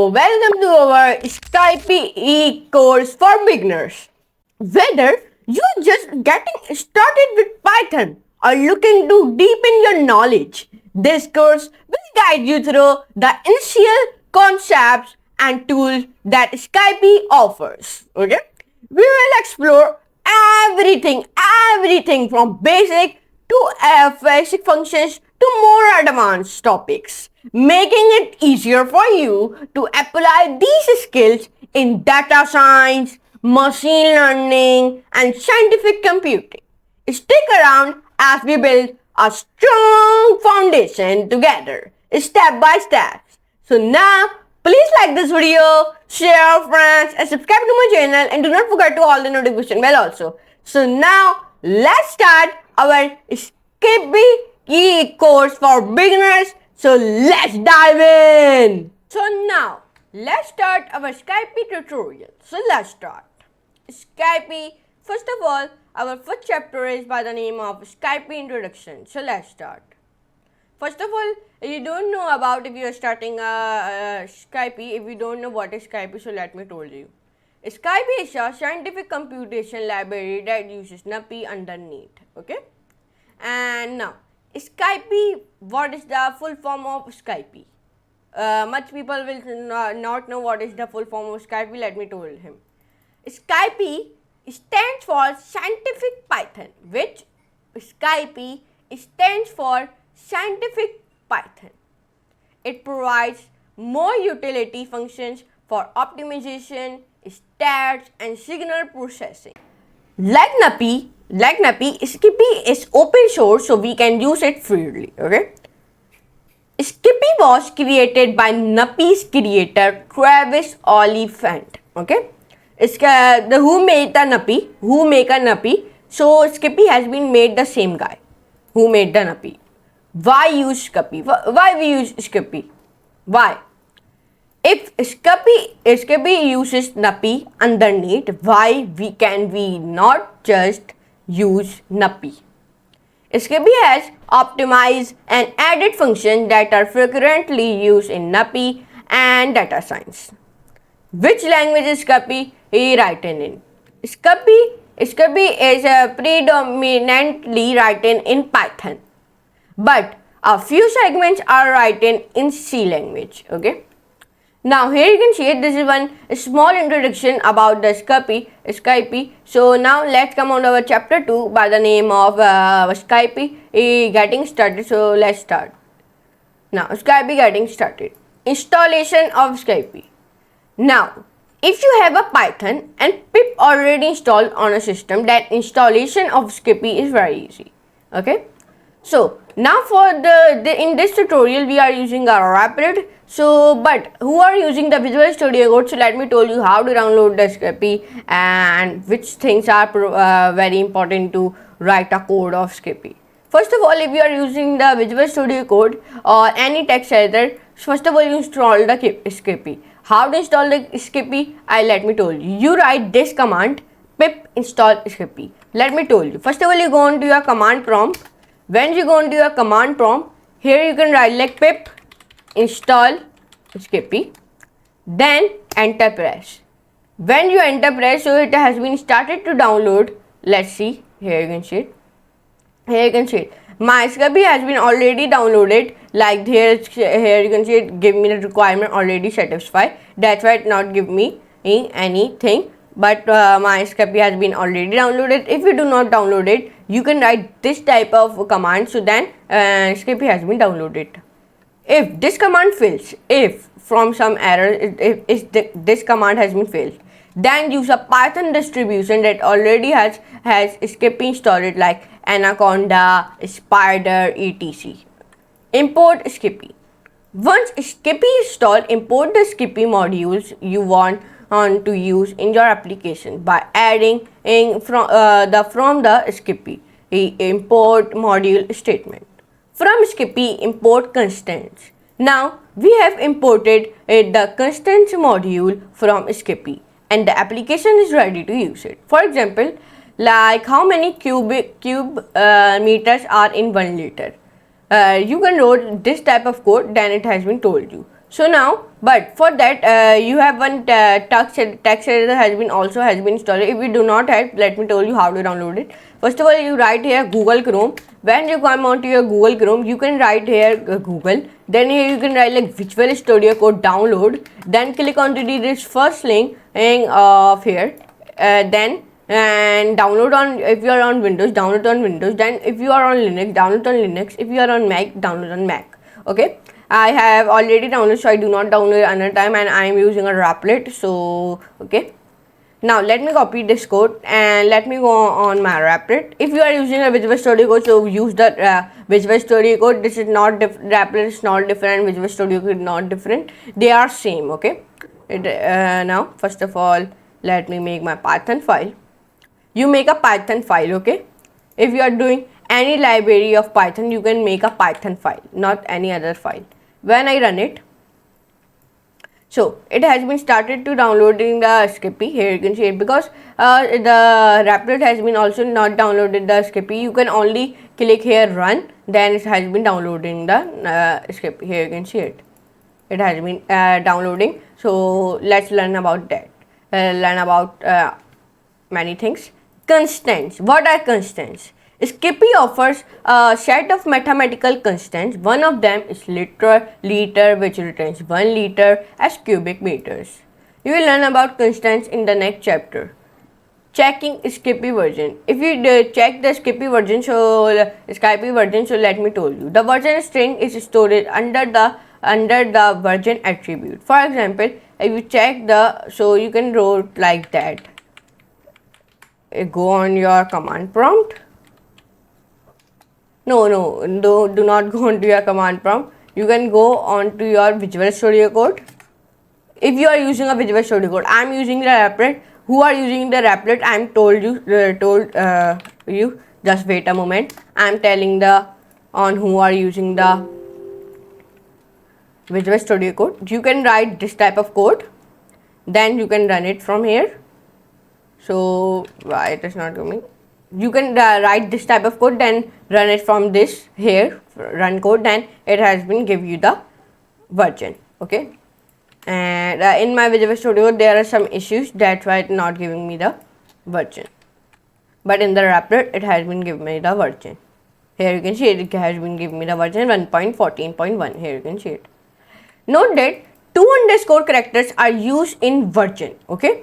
welcome to our Skype e-course for beginners. Whether you're just getting started with Python or looking to deepen your knowledge, this course will guide you through the initial concepts and tools that Skype offers. Okay? We will explore everything from basic to basic functions to more advanced topics, making it easier for you to apply these skills in data science, machine learning, and scientific computing. Stick around as we build a strong foundation together, step by step. So now, please like this video, share, friends, and subscribe to my channel, and do not forget to all the notification bell also. So now, let's start our Skippy key course for beginners. So let's dive in. So now, let's start our Skype tutorial. So let's start. Skype. First of all, our first chapter is by the name of Skype Introduction. So let's start. First of all, you don't know about if you are starting a Skype, if you don't know what is Skype, so let me tell you. Skype is a scientific computation library that uses NumPy underneath. Okay? And now, Skype, what is the full form of Skype? Much people will not know what is the full form of Skype. Let me tell him. Skype stands for Scientific Python, which Skype stands for Scientific Python. It provides more utility functions for optimization, stats, and signal processing. Like NumPy, Skippy is open source, so we can use it freely. Okay. Skippy was created by NumPy's creator Travis Oliphant. Okay. Who made the NumPy? Who make a NumPy? So Skippy has been made the same guy who made the NumPy. Why use Skippy? Why we use Skippy? Why? If Skippy uses NumPy underneath, why can we not just use NumPy? Skippy has optimized and added functions that are frequently used in NumPy and data science. Which language is Skippy written in? Skippy is predominantly written in Python, but a few segments are written in C language. Okay. Now here you can see it. This is one small introduction about the Skype. So now let's come on to our chapter 2 by the name of Skype getting started. So let's start. Now Skype getting started. Installation of Skype. Now if you have a Python and pip already installed on a system, then installation of Skippy is very easy. Okay. So now for in this tutorial we are using a Rapid. So but who are using the Visual Studio Code? So let me tell you how to download the Skippy and which things are very important to write a code of Skippy. First of all, if you are using the Visual Studio Code or any text editor, first of all you install the Skippy. How to install the Skippy? Let me tell you. You write this command pip install Skippy. Let me tell you. First of all, you go on to your command prompt. When you go into your command prompt, here you can write like pip install Skippy, then enter press. When you enter press, so it has been started to download. Let's see. Here you can see it. Here you can see it. My Skippy has been already downloaded. Like here you can see it. Give me the requirement already satisfied. That's why it not give me anything. But my Skippy has been already downloaded. If you do not download it, you can write this type of command. So then Skippy has been downloaded. If this command fails, if from some error, if this command has been failed, then use a Python distribution that already has Skippy installed like Anaconda, Spider, etc. Import Skippy. Once Skippy is installed, import the Skippy modules you want to use in your application by adding from the Skippy import module statement. From Skippy, import constants. Now we have imported the constants module from Skippy and the application is ready to use it. For example, like how many cube meters are in 1 liter. You can write this type of code, then it has been told you. So now, but for that you have one text editor has been installed. If you do not have, let me tell you how to download it. First of all, you write here Google Chrome. When you come onto your Google Chrome, you can write here Google. Then here you can write like Visual Studio Code download. Then click onto this first link of here. Then and download on, if you are on Windows, download on Windows. Then if you are on Linux, download on Linux. If you are on Mac, download on Mac. Okay, I have already downloaded, so I do not download another time, and I am using a Replit. So okay, now let me copy this code and let me go on my Replit. If you are using a Visual Studio Code, so use the Visual Studio Code. This is not Replit is not different, Visual Studio Code not different, they are same. Okay, now first of all, let me make my Python file. You make a Python file. Okay, if you are doing any library of Python, you can make a Python file, not any other file. When I run it, so it has been started to downloading the Skippy. Here you can see it, because the Replit has been also not downloaded the Skippy. You can only click here run, then it has been downloading the Skippy. Here you can see it. It has been downloading. So let's learn about that. Learn about many things. Constants. What are constants? Skippy offers a set of mathematical constants. One of them is liter, which returns 1 liter as cubic meters. You will learn about constants in the next chapter. Checking Skippy version. If you check the Skippy version, so let me tell you. The version string is stored under the version attribute. For example, if you check so you can write like that. Go on your command prompt. No, do not go onto your command prompt. You can go on to your Visual Studio Code. If you are using a Visual Studio Code, I am using the Replit. Who are using the Replit? I am told you. Just wait a moment. I am telling who are using the Visual Studio Code. You can write this type of code. Then you can run it from here. So why it is not coming? You can write this type of code, then run it from this here, run code, then it has been give you the version. Okay, and in my Visual Studio there are some issues, that's why it's not giving me the version, but in the Replit it has been giving me the version. Here you can see it has been giving me the version 1.14.1. here you can see it. Note that 2 characters are used in version. Okay,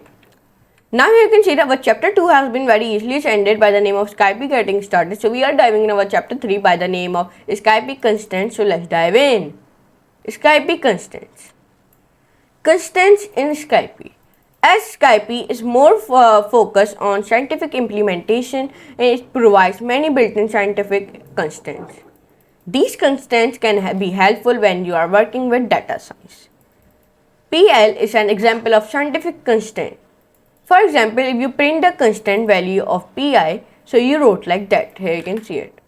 now you can see that our chapter 2 has been very easily ended by the name of Skippy getting started. So we are diving in our chapter 3 by the name of Skippy constants. So let's dive in. Skippy constants. Constants in Skippy. As Skippy is more focused on scientific implementation, it provides many built-in scientific constants. These constants can be helpful when you are working with data science. PL is an example of scientific constant. For example, if you print the constant value of pi, so you wrote like that. Here you can see it.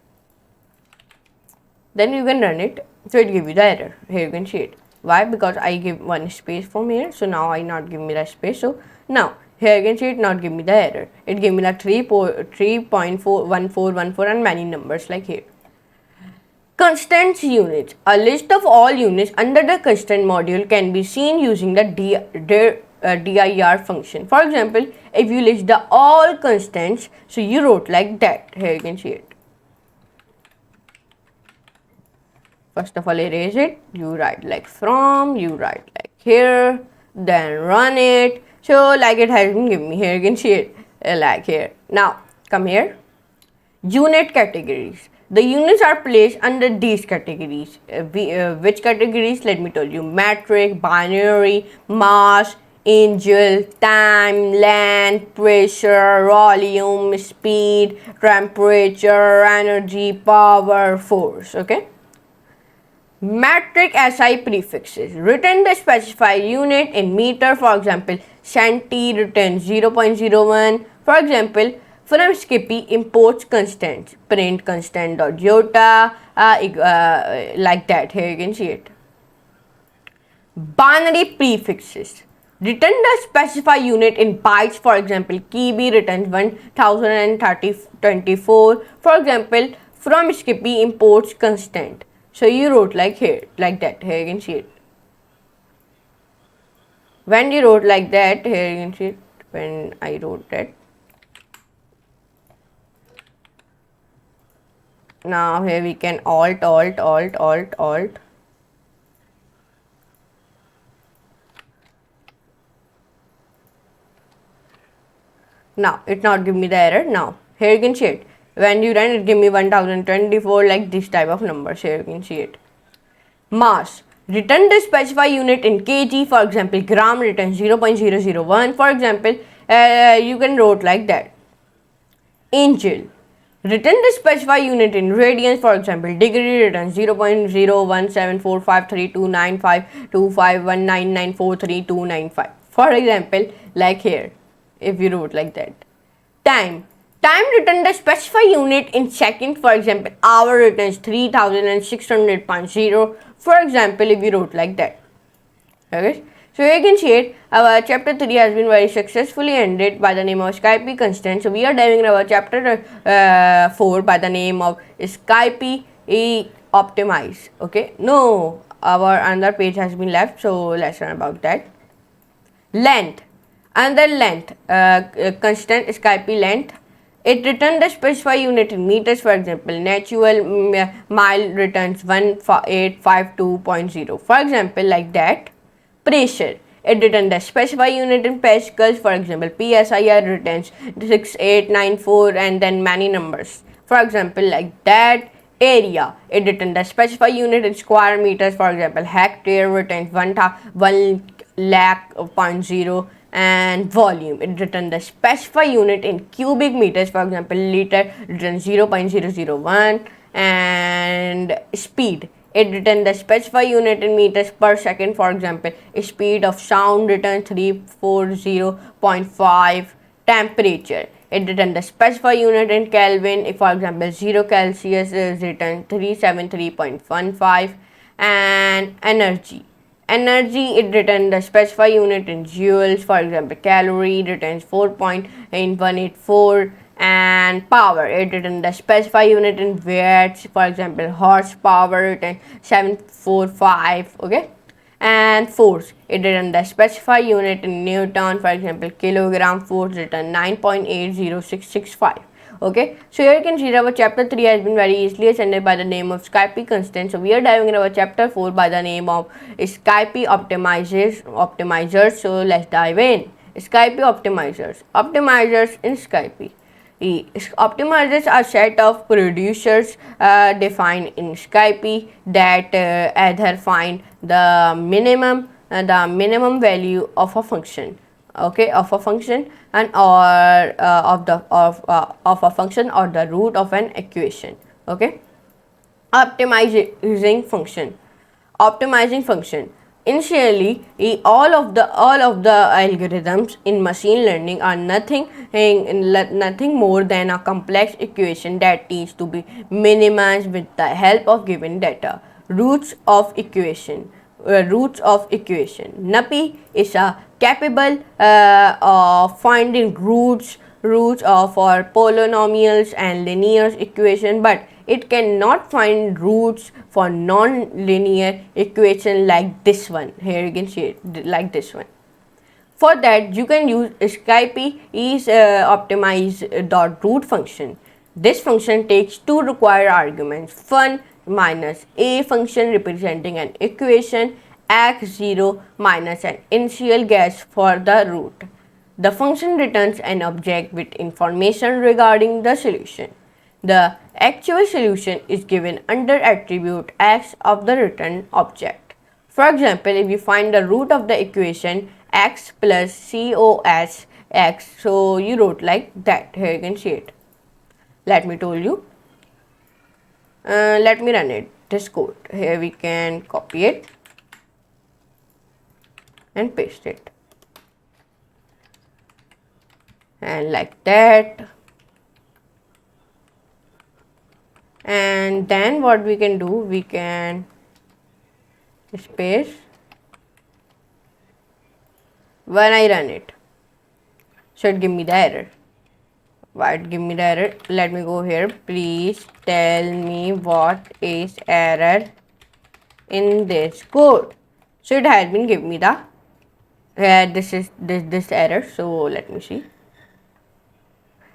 Then you can run it, so it gives you the error. Here you can see it. Why? Because I give one space from here, so now I not give me the space. So now here you can see it not give me the error. It gave me the 3.1414 and many numbers like here. Constants units. A list of all units under the constant module can be seen using the dir function. For example, if you list the all constants, so you wrote like that. Here you can see it. First of all, erase it. You write like from, you write like here, then run it. So like it has been given me. Here you can see it like here. Now come here. Unit categories. The units are placed under these categories. Which categories? Let me tell you. Metric, binary, mass, angel, time, length, pressure, volume, speed, temperature, energy, power, force. Okay. Metric SI prefixes. Return the specified unit in meter. For example, centi returns 0.01. For example, from Skippy imports constants. Print constant.jota like that. Here you can see it. Binary prefixes. Return the specified unit in bytes. For example, KB returns 1024. For example, from Skippy imports constant. So you wrote like here, like that. Here you can see it. when you wrote like that, here you can see it, when I wrote that. Now here we can alt. Now it not give me the error. Now here you can see it. When you run it, give me 1024, like this type of numbers. Here you can see it. Mass. Return the specified unit in kg. For example, gram returns 0.001. For example, you can wrote like that. Angel. Return the specified unit in radians. For example, degree returns 0.0174532952519943295. For example, like here, if you wrote like that. Time. Time return the specified unit in second. For example, hour returns 3600.0. For example, if you wrote like that. Okay. So you can see it, our chapter 3 has been very successfully ended by the name of Skype constant. So we are diving our chapter 4 by the name of Skype optimize. Okay. No, our another page has been left. So let's learn about that. Length. Another length constant Skype length. It returns the specified unit in meters. For example, natural mile returns 1852.0. For example, like that. Pressure. It returns the specified unit in pascals. For example, PSIR returns 6894 and then many numbers. For example, like that. Area. It returns the specified unit in square meters. For example, hectare returns 1 lakh.0. And volume, it returns the specified unit in cubic meters. For example, liter returns 0.001. And speed, it returns the specified unit in meters per second. For example, speed of sound returns 340.5. Temperature, it returns the specified unit in Kelvin. If, for example, 0 Celsius is written 373.15. And energy, it returns the specified unit in joules. For example, calorie returns 4.184. And power, it returns the specified unit in watts. For example, horsepower returns 745. Okay. And force, it returns the specified unit in newton. For example, kilogram force returns 9.80665. Okay, so here you can see our chapter 3 has been very easily ascended by the name of Skype constant. So we are diving in our chapter 4 by the name of Skype optimizers. So let's dive in. Skype optimizers in Skype. Optimizers are set of producers defined in Skype that either find the minimum value of a function, okay, of a function, and or of a function or the root of an equation. Okay. Optimizing function. Initially, all of the algorithms in machine learning are nothing more than a complex equation that needs to be minimized with the help of given data. Roots of equation. NUPI is capable of finding roots for polynomials and linear equation, but it cannot find roots for non-linear equation like this one. Here you can see it like this one. For that, you can use Skype optimize.root function. This function takes two required arguments, fun minus a function representing an equation, x0 minus an initial guess for the root. The function returns an object with information regarding the solution. The actual solution is given under attribute x of the returned object. For example, if you find the root of the equation x plus cos x, so you wrote like that. Here you can see it. Let me tell you. Let me run it. This code. Here we can copy it and paste it. And like that. And then what we can do, we can space when I run it. So it give me the error. Why it give me the error? Let me go here. Please tell me what is error in this code. So it has been give me the this is this error. So let me see.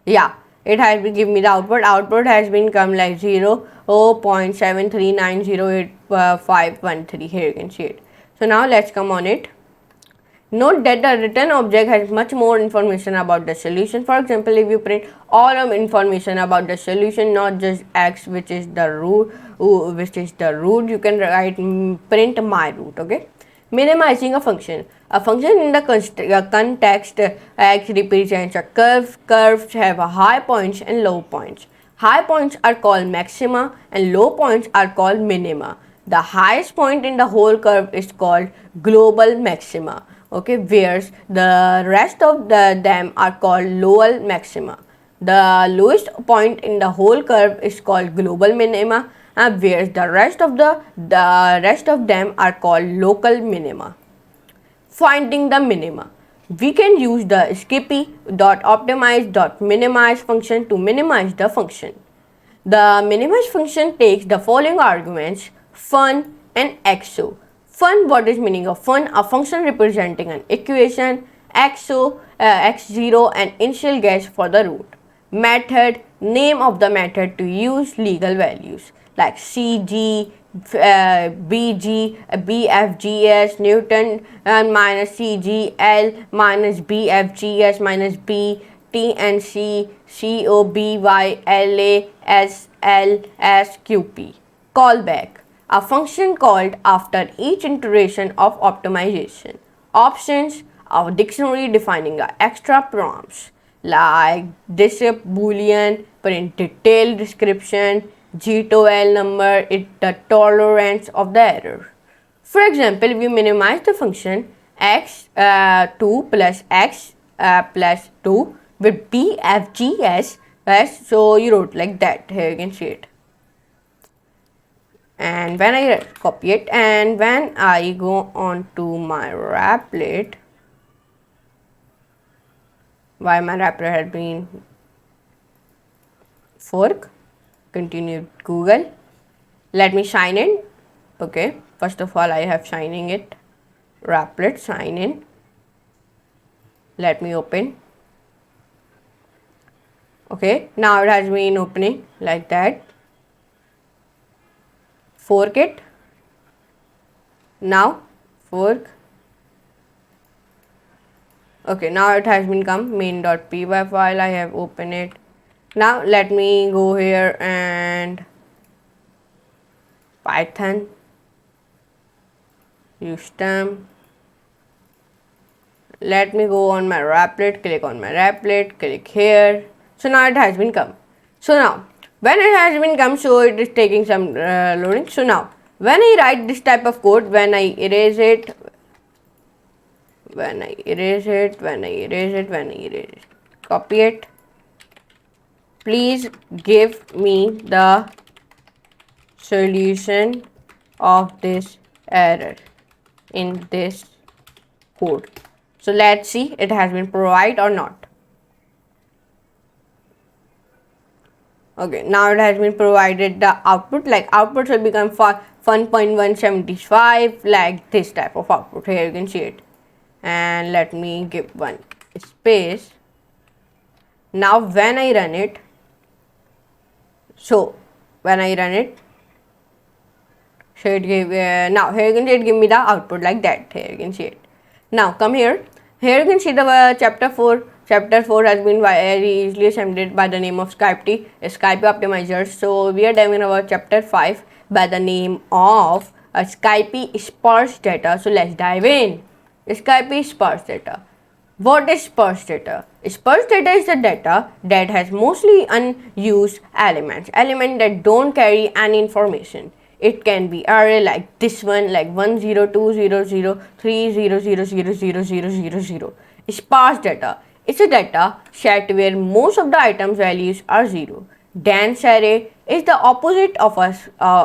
Yeah, it has been give me the output. Output has been come like 0.739085513. Here you can see it. So now let's come on it. Note that the written object has much more information about the solution. For example, if you print all of information about the solution, not just x, which is the root, you can write print my root. Okay. Minimizing a function. A function in the context x represents a curve. Curves have a high points and low points. High points are called maxima and low points are called minima. The highest point in the whole curve is called global maxima. Okay, whereas the rest of them are called lower maxima. The lowest point in the whole curve is called global minima, and whereas the rest of them are called local minima. Finding the minima. We can use the skippy.optimize.minimize function to minimize the function. The minimize function takes the following arguments: fun and xo. Fun, what is meaning of fun? A function representing an equation, xo, x0 and initial guess for the root. Method, name of the method to use legal values like CG, BG, BFGS, Newton minus CG, L minus BFGS minus B, TNC, COBY, LA, SL, SQP. Callback, a function called after each iteration of optimization. Options, a dictionary defining extra prompts like this boolean, print detailed description, G2L number, the tolerance of the error. For example, if you minimize the function x2 plus x plus 2 with BFGS, so you wrote like that. Here you can see it. And when I copy it and when I go on to my Replit, why my Replit had been fork, continue Google, let me sign in. Okay, first of all I have signing it, Replit sign in, let me open. Okay, now it has been opening like that. Fork it. Now fork. Okay, now it has been come main.py file. I have opened it. Now let me go here and Python, use term. Let me go on my Replit, click on my Replit, click here. So now it has been come. So now when it has been come, so it is taking some loading. So now when I write this type of code, when I erase it, copy it, please give me the solution of this error in this code. So let's see it has been provided or not. Okay, now it has been provided the output, like output will become 1.175, like this type of output. Here you can see it. And let me give one space. Now when I run it, so when I run it, so it give now here you can see it give me the output like that. Here you can see it. Now come here. Here you can see the chapter 4. Chapter 4 has been very easily assembled by the name of Skype Optimizer. So we are diving about chapter 5 by the name of Skype sparse data. So let's dive in. Skype sparse data. What is sparse data? Sparse data is the data that has mostly unused elements that don't carry any information. It can be array like this one, like 1020030000000. Sparse data. It's a data set where most of the items values are 0. Dense array is the opposite of a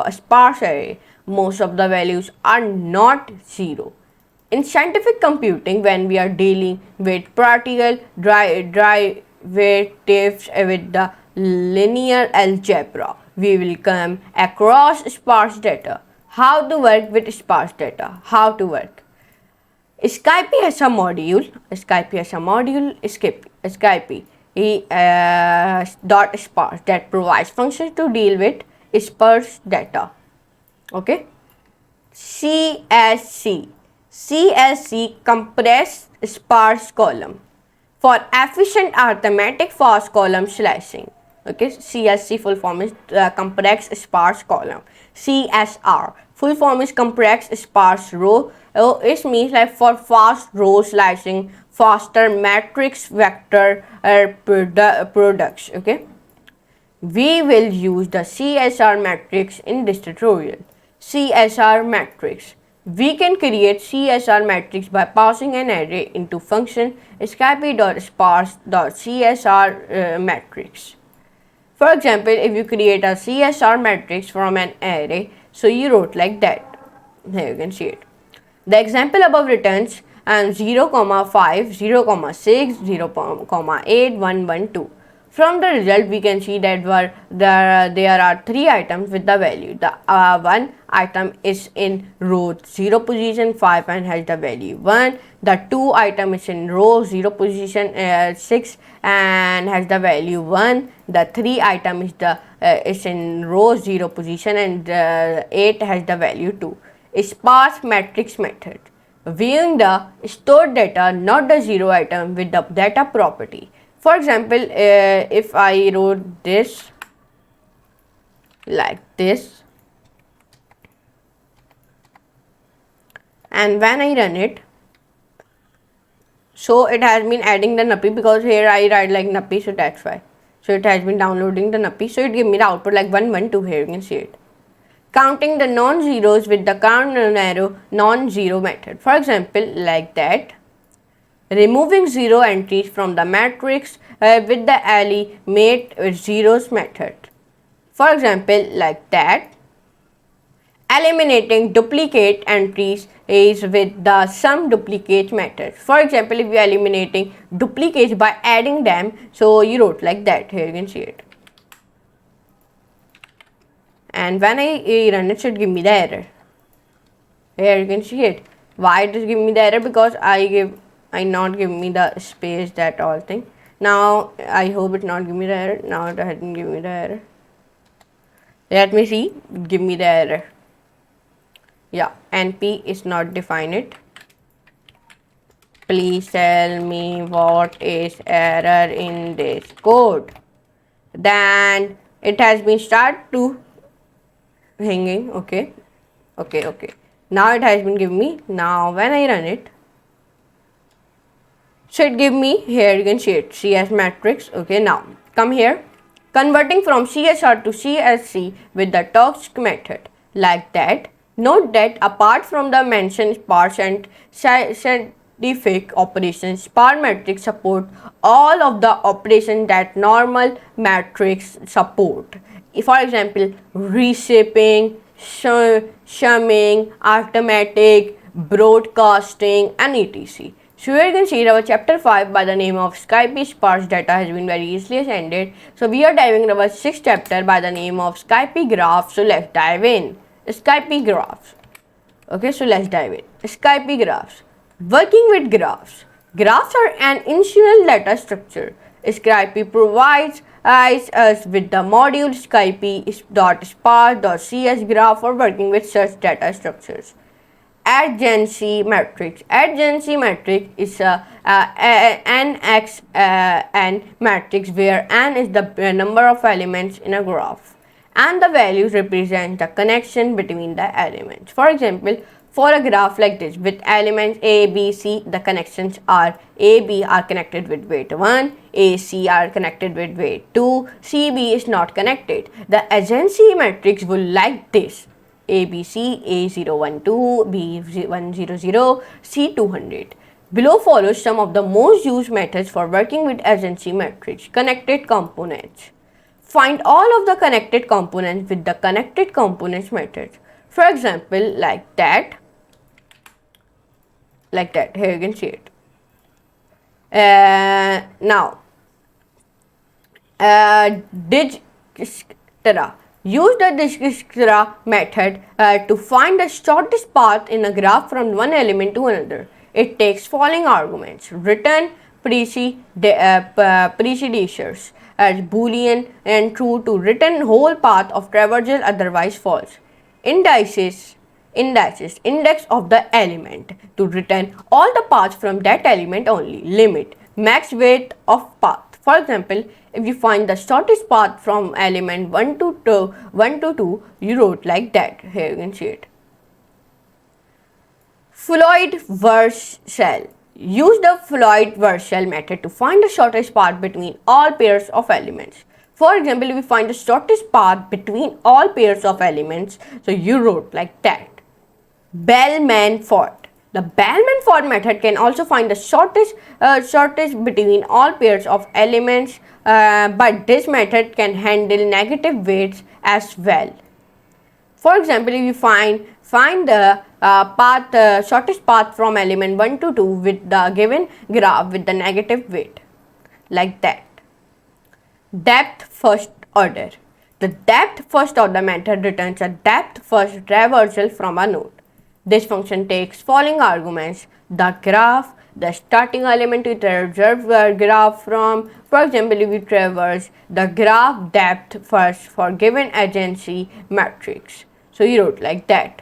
sparse array. Most of the values are not 0. In scientific computing, when we are dealing with particle derivatives with the linear algebra, we will come across sparse data. How to work with sparse data? How to work? Skype has a module. Skype dot sparse that provides functions to deal with sparse data. Okay. CSC compressed sparse column for efficient arithmetic fast column slicing. Okay, CSC full form is compressed sparse column. CSR full form is compressed sparse row. It means like for fast row slicing, faster matrix vector products. Okay, we will use the CSR matrix in this tutorial. CSR matrix. We can create CSR matrix by passing an array into function skype.sparse.csr matrix. For example, if you create a CSR matrix from an array, so you wrote like that. Here you can see it. The example above returns 0, 5, 0, 6, 0, 8, 1, 1, 2. From the result, we can see that there are 3 items with the value. The one item is in row 0 position 5 and has the value 1. The 2 item is in row 0 position 6 and has the value 1. The 3 item is in row 0 position and 8 has the value 2. Sparse matrix method. Viewing the stored data, not the 0 item, with the data property. For example, if I wrote this like this, and when I run it, so it has been adding the NUPPY, because here I write like NUPPY, so that's why. So it has been downloading the NUPPY, so it gives me the output like 1, 1, 2. Here you can see it. Counting the non-zeros with the count arrow non-zero method. For example, like that. Removing 0 entries from the matrix with the eliminate zeros method. For example, like that. Eliminating duplicate entries is with the sum duplicate method. For example, if you are eliminating duplicates by adding them, so you wrote like that. Here you can see it. And when I run it, should give me the error. Here you can see it. Why it is giving me the error? Because I not give me the space, that all thing. Now I hope it not give me the error. Now it hasn't give me the error. Let me see. Give me the error. Yeah, NP is not defined. Please tell me what is error in this code. Then it has been start to hanging. Okay. Now it has been given me. Now when I run it, so it give me, here you can see it, CS matrix. Okay, now come here. Converting from CSR to CSC with the task method like that. Note that apart from the mentioned sparse and scientific operations, sparse matrix support all of the operations that normal matrix support. For example, reshaping, summing, arithmetic, broadcasting, and etc. So here you can see our chapter 5 by the name of Skype sparse data has been very easily ended. So we are diving into our 6th chapter by the name of Skype graph. So let's dive in. Skype graphs. Okay, so let's dive in. Skype graphs. Working with graphs. Graphs are an initial data structure. Skype provides us with the module Skype.sparse.cs graph for working with such data structures. Adjacency matrix. Adjacency matrix is an n matrix where n is the number of elements in a graph and the values represent the connection between the elements. For example, for a graph like this with elements A, B, C, the connections are A, B are connected with weight 1, A, C are connected with weight 2, C, B is not connected. The adjacency matrix will like this. A, B, C, A012, B100, C200. Below follows some of the most used methods for working with adjacency matrix. Connected components. Find all of the connected components with the connected components method. For example, like that. Here you can see it. Now, Dijkstra. Use the Dijkstra method to find the shortest path in a graph from one element to another. it takes following arguments: return predecessors as boolean and true to return whole path of traversal, otherwise false. Indices index of the element to return all the paths from that element only. Limit max width of path. For example, if you find the shortest path from element 1 to 2, you wrote like that. Here you can see it. Floyd-Warshall. Use the Floyd-Warshall method to find the shortest path between all pairs of elements. For example, if we find the shortest path between all pairs of elements, so you wrote like that. Bellman-Ford. The Bellman-Ford method can also find the shortest between all pairs of elements, but this method can handle negative weights as well. For example, if you find the shortest path from element 1 to 2 with the given graph with the negative weight, like that. Depth first order. The depth first order method returns a depth first traversal from a node. This function takes following arguments: the graph, the starting element to traverse the graph from. For example, if we traverse the graph depth first for given adjacency matrix. So you wrote like that.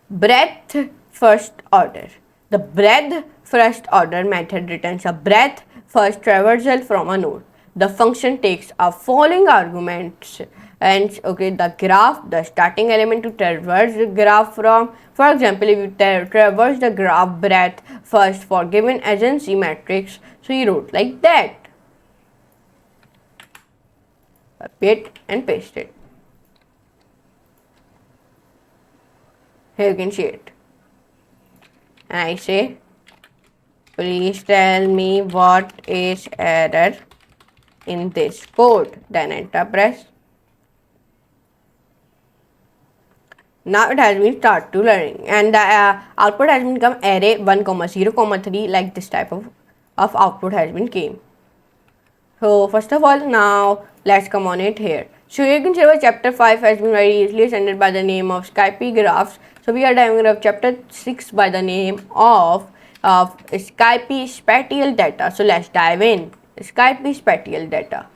Breadth first order. The breadth first order method returns a breadth first traversal from a node. The function takes a following arguments and the graph, the starting element to traverse the graph from. For example, if you traverse the graph breadth first for given adjacency matrix, so you wrote like that. Copy and paste it. Here you can see it. And I say, please tell me what is error in this code. Then enter press. Now it has been start to learning, and the output has become array 1, 0, 3, like this type of output has been came. So first of all, now let's come on it here. So you can see our chapter 5 has been very easily extended by the name of Skype graphs. So we are diving into chapter 6 by the name of Skype spatial data. So let's dive in. Skype spatial data.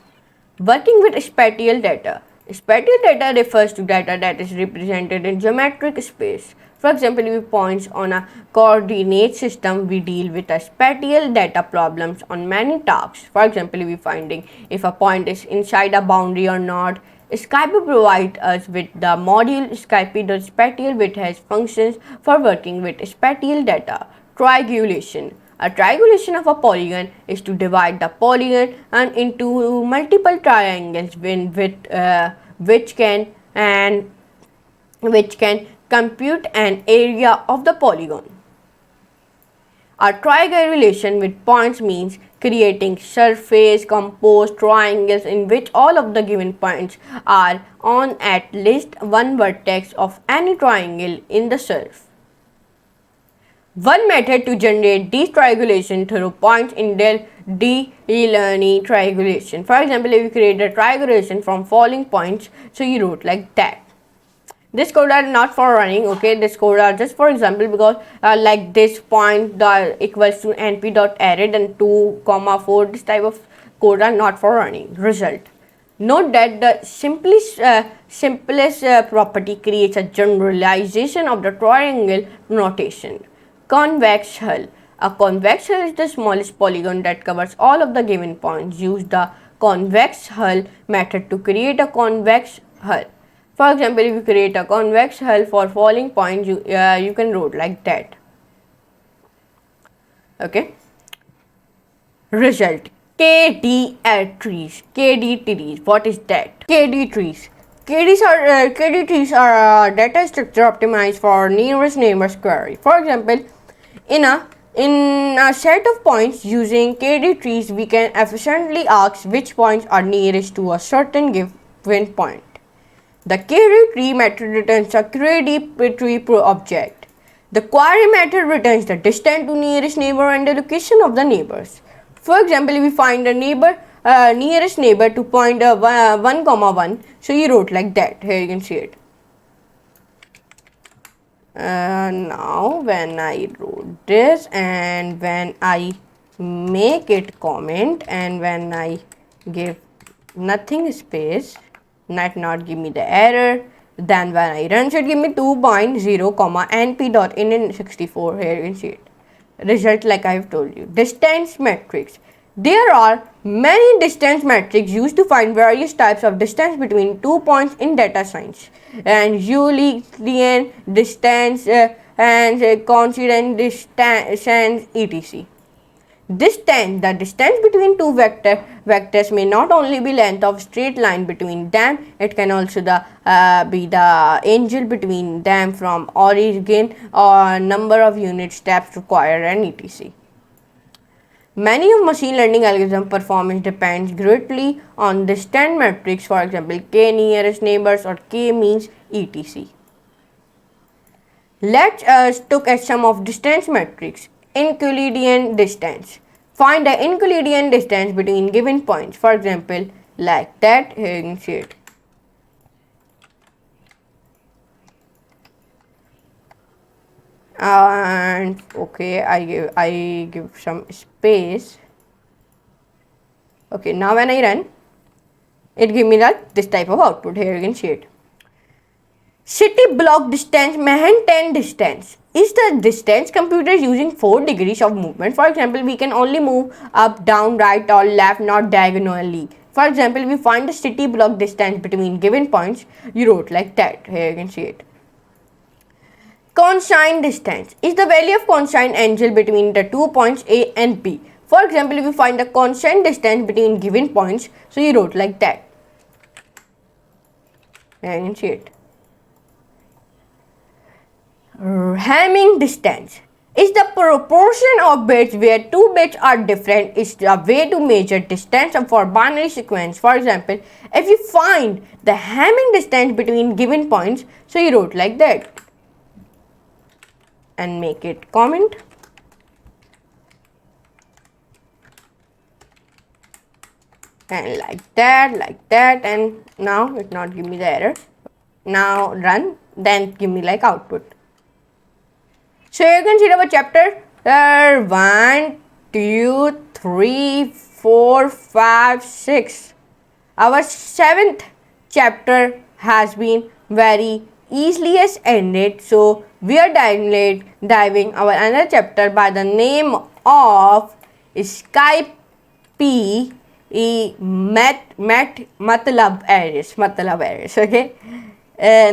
Working with spatial data. Spatial data refers to data that is represented in geometric space. For example, if we points on a coordinate system, we deal with a spatial data problems on many tasks. For example, if we finding if a point is inside a boundary or not. Skype provides us with the module Skype.spatial, which has functions for working with spatial data. Triangulation. A triangulation of a polygon is to divide the polygon and into multiple triangles which can compute an area of the polygon. A triangulation with points means creating surface composed triangles in which all of the given points are on at least one vertex of any triangle in the surface. One method to generate this triangulation through points in Delaunay triangulation. For example, if you create a triangulation from following points, so you wrote like that. This code are not for running, okay? This code are just for example, because like this point equals to np.array and 2, 4, this type of code are not for running. Result. Note that the simplest property creates a generalization of the triangle notation. Convex hull. A convex hull is the smallest polygon that covers all of the given points. Use the convex hull method to create a convex hull. For example, if you create a convex hull for following points, you can write like that. Okay. Result. KD trees. KD trees. What is that? KD trees. KD trees are data structure optimized for nearest neighbors query. For example, in a set of points using KD trees, we can efficiently ask which points are nearest to a certain given point. The KD tree method returns a KD tree object. The query method returns the distance to nearest neighbor and the location of the neighbors. For example, if we find a nearest neighbor to point 1, 1, so you wrote like that. Here you can see it. Now when I wrote this and when I make it comment and when I give nothing space, not give me the error, then when I run should give me 2.0 comma np.in64. Here you can see it. Result like I have told you. Distance matrix. There are many distance metrics used to find various types of distance between 2 points in data science, and Euclidean distance and coincident distance etc. Distance. The distance between two vectors may not only be length of straight line between them, it can also be the angle between them from origin or number of unit steps required and etc. Many of machine learning algorithm performance depends greatly on distance metrics, for example k nearest neighbors or k means etc. Let us look at some of distance metrics. Euclidean distance. Find the Euclidean distance between given points. For example, like that. Here you can see it. And okay, I give some space. Okay, now when I run, it give me this type of output. Here you can see it. City block distance, Manhattan distance is the distance computed using 4 degrees of movement. For example, we can only move up, down, right or left, not diagonally. For example, we find the city block distance between given points. You wrote like that. Here you can see it. Cosine distance is the value of cosine angle between the 2 points A and B. For example, if we find the cosine distance between given points, so you wrote like that. Here you can see it. Hamming distance is the proportion of bits where 2 bits are different. Is a way to measure distance for binary sequence. For example, if you find the Hamming distance between given points, so you wrote like that and make it comment. And like that, and now it not give me the error. Now run, then give me like output. So you can see our chapter 1, 2, 3, 4, 5, 6. Our 7th chapter has been very easily as ended. So we are diving our another chapter by the name of Skype matlab arrays. Okay.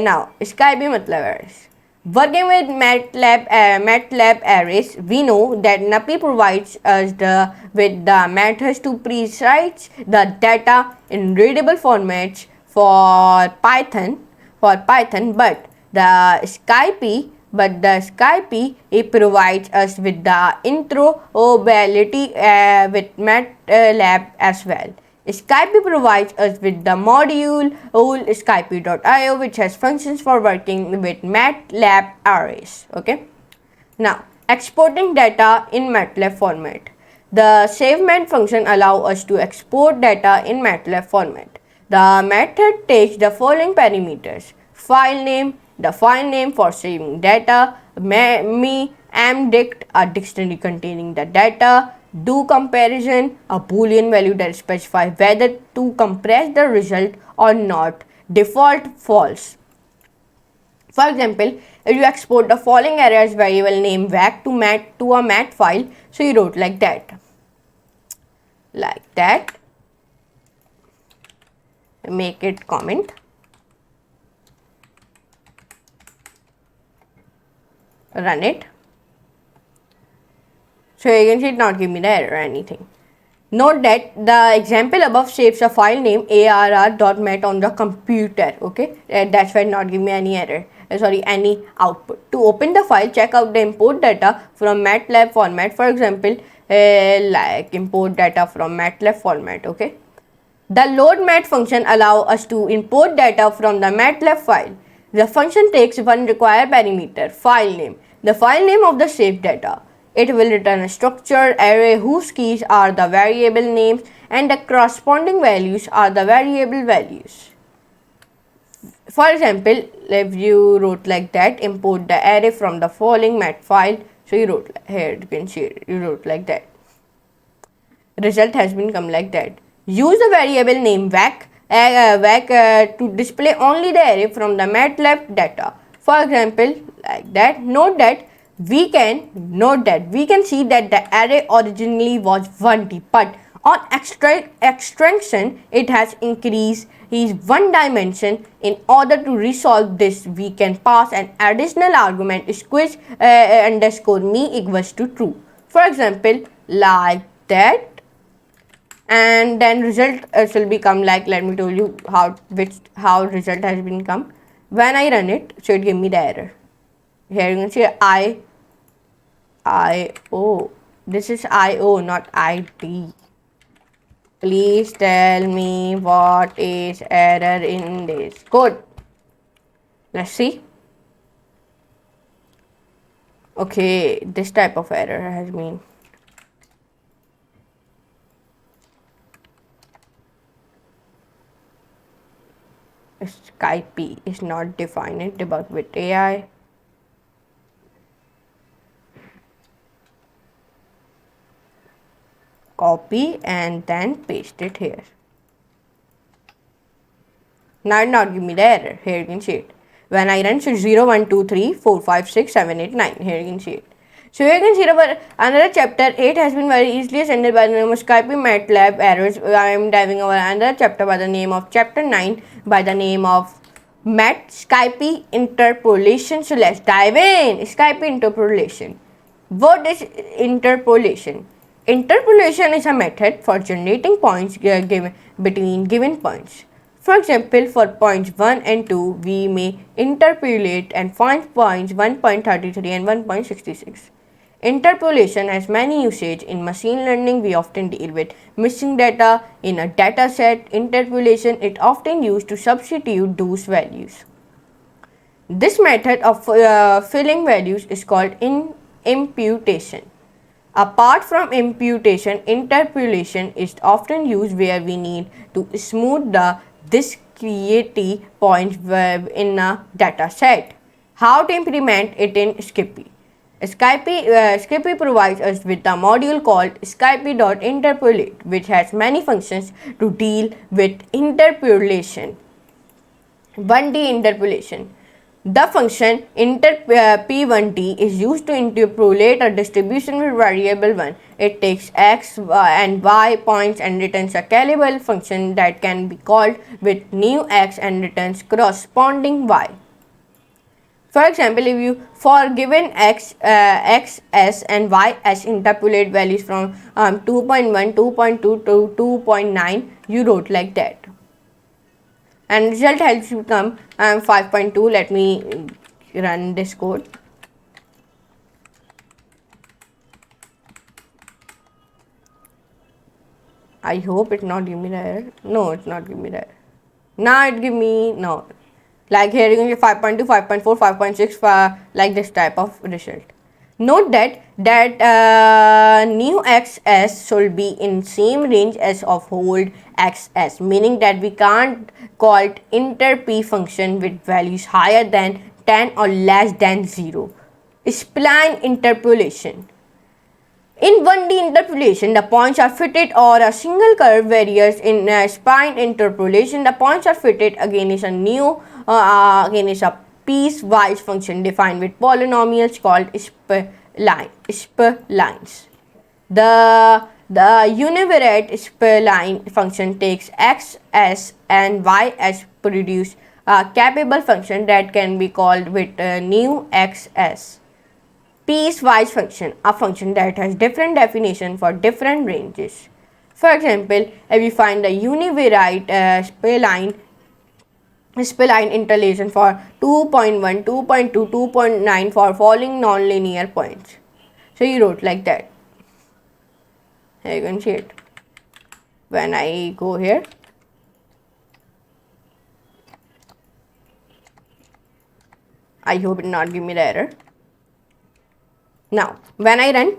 Now Skype matlab arrays. Working with MATLAB arrays, we know that NumPy provides us with the methods to precise the data in readable formats for Python. But the Skype it provides us with the interoperability with MATLAB as well. Skype provides us with the module Skype.io, which has functions for working with MATLAB arrays. Okay. Now, exporting data in MATLAB format. The SaveMat function allows us to export data in MATLAB format. The method takes the following parameters: file name, the file name for saving data, mdict, a dictionary containing the data, do comparison, a boolean value that specifies whether to compress the result or not, default false. For example, if you export the following arrays variable name vec to a mat file, so you wrote like that, make it comment, run it. So you can see it not give me the error or anything. Note that the example above saves a file name arr.mat on the computer. Okay, that's why not give me any error. Any output. To open the file, check out the import data from MATLAB format. For example, like import data from MATLAB format. Okay. The loadMat function allows us to import data from the MATLAB file. The function takes one required parameter, file name, the file name of the saved data. It will return a structured array whose keys are the variable names and the corresponding values are the variable values. For example, if you wrote like that, import the array from the following mat file. So you wrote here, you can see it, you wrote like that. Result has been come like that. Use the variable name VAC to display only the array from the MATLAB data. For example, like that. Note that we can see that the array originally was 1D, but on extraction it has increased is one dimension. In order to resolve this, we can pass an additional argument squish underscore me equals to true. For example, like that, and then result will become like, let me tell you how result has been come. When I run it, so it give me the error. Here you can see IO. This is IO, not ID. Please tell me what is error in this code. Let's see. Okay, this type of error has been. Skype is not defined. Debug with AI. Copy and then paste it here. Now it not give me the error. Here you can see it. When I run, so 0, 1, 2, 3, 4, 5, 6, 7, 8, 9. Here you can see it. So here you can see another chapter 8 has been very easily ascended by the name of Skype MATLAB errors. I am diving over another chapter by the name of chapter 9 by the name of Skype interpolation. So let's dive in. Skype interpolation. What is interpolation? Interpolation is a method for generating points between given points. For example, for points 1 and 2, we may interpolate and find points 1.33 and 1.66. Interpolation has many usages. In machine learning, we often deal with missing data in a data set. Interpolation is often used to substitute those values. This method of filling values is called imputation. Apart from imputation, interpolation is often used where we need to smooth the discrete points in a data set. How to implement it in Skype? Skype provides us with a module called Skype.interpolate, which has many functions to deal with interpolation. 1D interpolation. The function p1t is used to interpolate a distribution with variable 1. It takes x and y points and returns a callable function that can be called with new x and returns corresponding y. For example, if you for given x s and y s interpolate values from 2.1, 2.2 to 2.9, you wrote like that. And result has become 5.2. Let me run this code. I hope it not give me the error. No, it's not give me the error. Now it give me no. Like here you can get 5.2, 5.4, 5.6 like this type of result. Note that new xs should be in same range as of old xs, meaning that we can't call it interp function with values higher than 10 or less than 0. Spline interpolation. In 1D interpolation, the points are fitted or a single curve, whereas in spline interpolation, the points are fitted against a new against a piecewise function defined with polynomials called splines. The univariate spline function takes x, s and y as produce a capable function that can be called with new xs. Piecewise function, a function that has different definition for different ranges. For example, if we find the univariate spline interpolation for 2.1, 2.2, 2.9 for following nonlinear points. So you wrote like that. Here you can see it. When I go here, I hope it not give me the error. Now, when I run,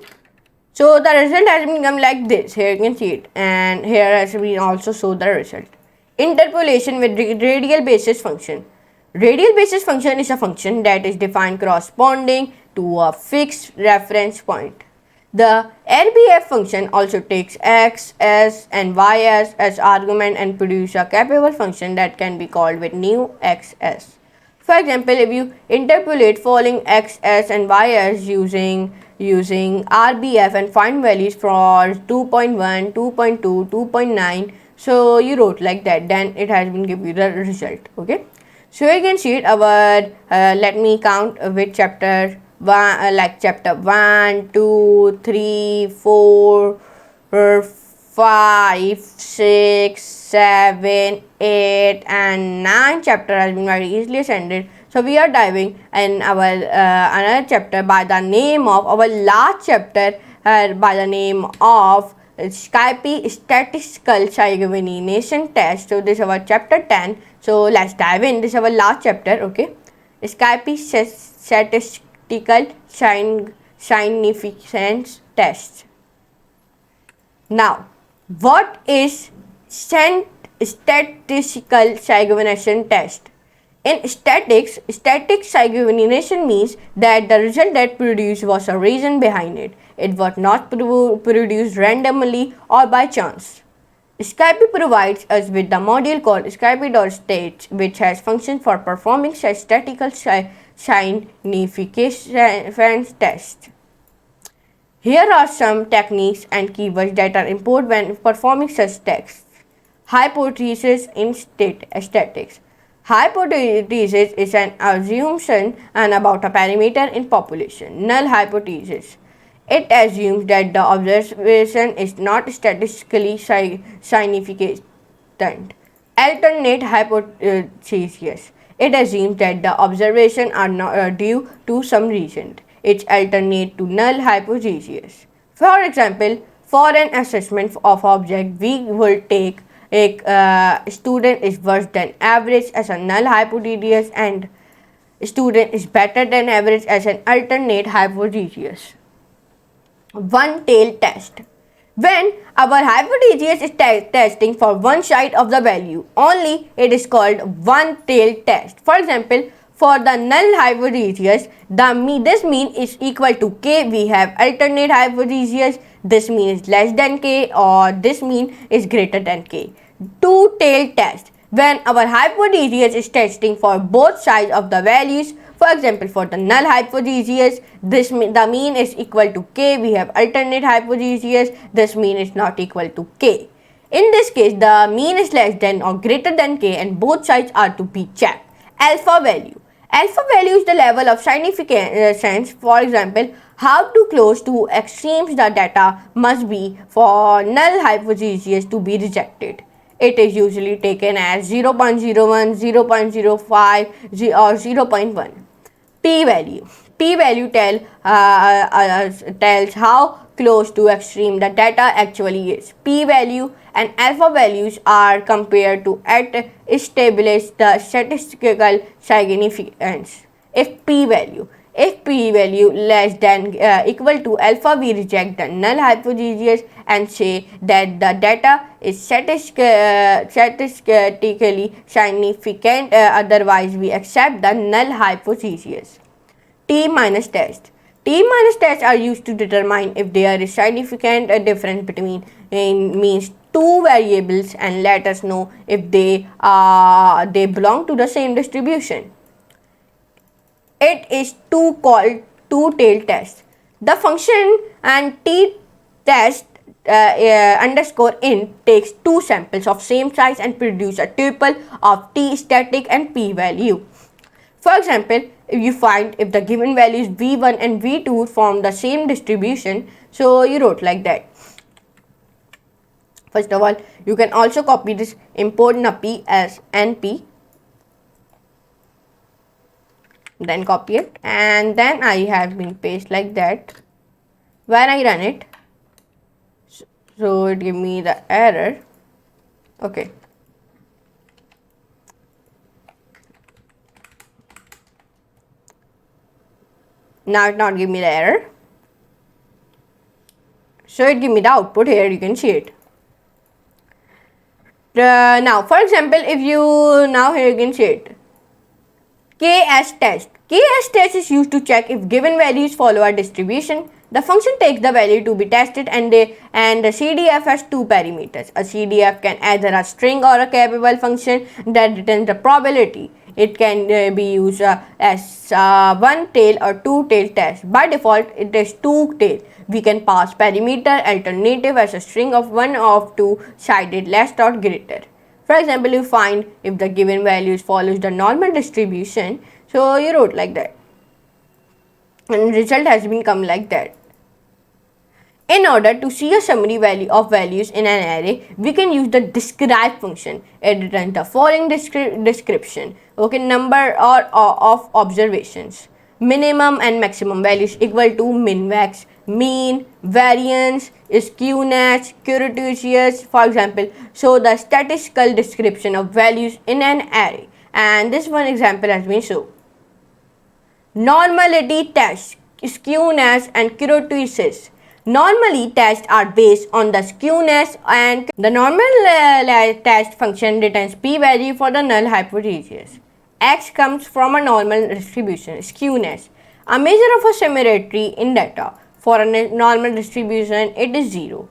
so the result has become like this. Here you can see it, and here has been also show the result. Interpolation with radial basis function. Radial basis function is a function that is defined corresponding to a fixed reference point. The RBF function also takes x, s and y as argument and produce a capable function that can be called with new xs. For example, if you interpolate following x, s and y s using RBF and find values for 2.1, 2.2, 2.9, so you wrote like that, then it has been give you the result. Okay, so you can see it. Our let me count with chapter 1, like chapter 1, 2, 3, 4, 5, 6, 7, 8 and 9 chapter has been very easily ascended. So we are diving in our another chapter by the name of our last chapter by the name of Skype Statistical Signification Test. So this is our chapter 10. So let's dive in. This is our last chapter. Okay, Skype Statistical Significance Test. Now, what is statistical signification test? In statistics, static signification means that the result that produced was a reason behind it. It was not produced randomly or by chance. Skype provides us with the module called Skype.stats, which has functions for performing statistical signification tests. Here are some techniques and keywords that are important when performing such tests. Hypothesis in statistics. Hypothesis is an assumption about a parameter in population. Null hypothesis. It assumes that the observation is not statistically significant. Alternate hypothesis. It assumes that the observations are not due to some reason. It's alternate to null hypothesis. For example, for an assessment of object, we will take a student is worse than average as a null hypothesis and student is better than average as an alternate hypothesis. One-tail test. When our hypothesis is testing for one side of the value only, it is called one-tail test. For example, for the null hypothesis, this mean is equal to k. We have alternate hypothesis. This mean is less than k or this mean is greater than k. Two-tailed test. When our hypothesis is testing for both sides of the values. For example, for the null hypothesis, the mean is equal to k. We have alternate hypothesis. This mean is not equal to k. In this case, the mean is less than or greater than k and both sides are to be checked. Alpha value. Alpha value is the level of significance. For example, how too close to extremes the data must be for null hypothesis to be rejected. It is usually taken as 0.01, 0.05 or 0.1. P-value. P-value tells how close to extreme the data actually is. P-value and alpha values are compared to establish the statistical significance. If p-value less than equal to alpha, we reject the null hypothesis and say that the data is statistically significant. Otherwise, we accept the null hypothesis. T-minus test. T-minus tests are used to determine if there is significant difference between means two variables and let us know if they belong to the same distribution. It is called two-tailed test. The function and t-test underscore int takes two samples of same size and produce a tuple of t static and p value. For example, if you find if the given values v1 and v2 form the same distribution, so you wrote like that. First of all, you can also copy this, import nuppy as np, then copy it, and then I have been paste like that. When I run it, so it give me the error. Okay. Now it not give me the error. So it give me the output here, you can see it. Now for example, if you, now here you can see it. KS test. KS test is used to check if given values follow a distribution. The function takes the value to be tested and the CDF has two parameters. A CDF can either a string or a capable function that returns the probability. It can be used as one tail or two tail test. By default, it is two tail. We can pass parameter alternative as a string of one of two sided less or greater. For example, you find if the given values follows the normal distribution. So you wrote like that, and result has been come like that. In order to see a summary value of values in an array, we can use the describe function. It returns the following description. Okay, number of observations. Minimum and maximum values equal to min-max, mean, variance, skewness, Curtius, for example. So the statistical description of values in an array. And this one example has been shown. Normality test, skewness and Curtius. Normally, tests are based on the skewness, and the normal test function returns p-value for the null hypothesis. X comes from a normal distribution, skewness, a measure of a similarity in data. For a normal distribution, it is 0.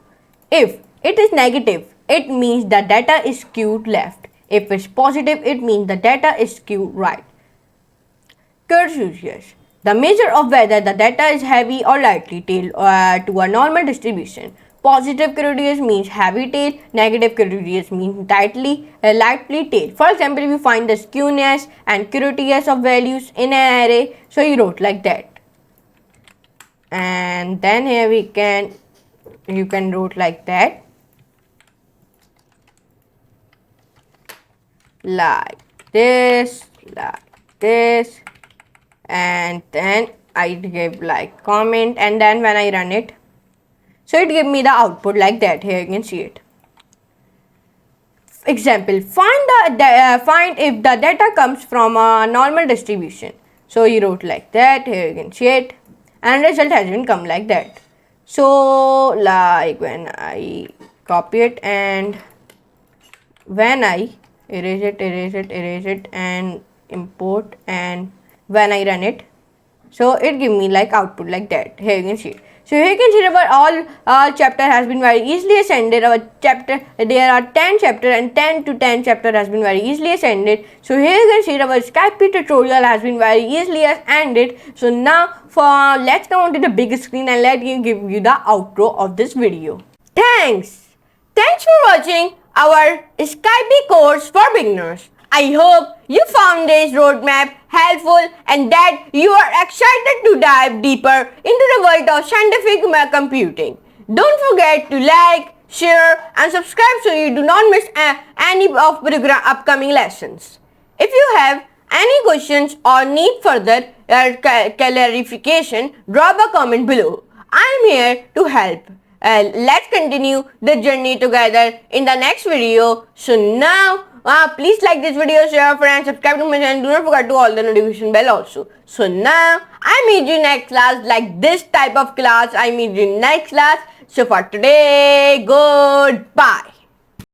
If it is negative, it means the data is skewed left. If it's positive, it means the data is skewed right. Curtius, the measure of whether the data is heavy or lightly tail to a normal distribution. Positive Curtius means heavy tail, negative Curtius means lightly tail. For example, if you find the skewness and Curtius of values in an array, so you wrote like that. And then here you can wrote like that. Like this, and then I give like comment, and then when I run it, so it give me the output like that. Here you can see it. Example, find if the data comes from a normal distribution. So you wrote like that. Here you can see it, and result has been come like that. So like when I copy it and when I erase it and import, and when I run it, so it give me like output like that. Here you can see it. So here you can see our all chapter has been very easily ascended. Our chapter, there are 10 chapter and 10 to 10 chapter has been very easily ascended. So here you can see our Skype tutorial has been very easily ended. So now let's come on to the big screen and let me give you the outro of this video. Thanks for watching our Skype course for beginners. I hope you found this roadmap helpful and that you are excited to dive deeper into the world of scientific computing. Don't forget to like, share and subscribe so you do not miss any of the upcoming lessons. If you have any questions or need further clarification, drop a comment below. I am here to help. Let's continue the journey together in the next video. So now, please like this video, share, friends, subscribe to my channel. Do not forget to all the notification bell also. So now, I meet you next class, like this type of class. I meet you next class. So for today, goodbye.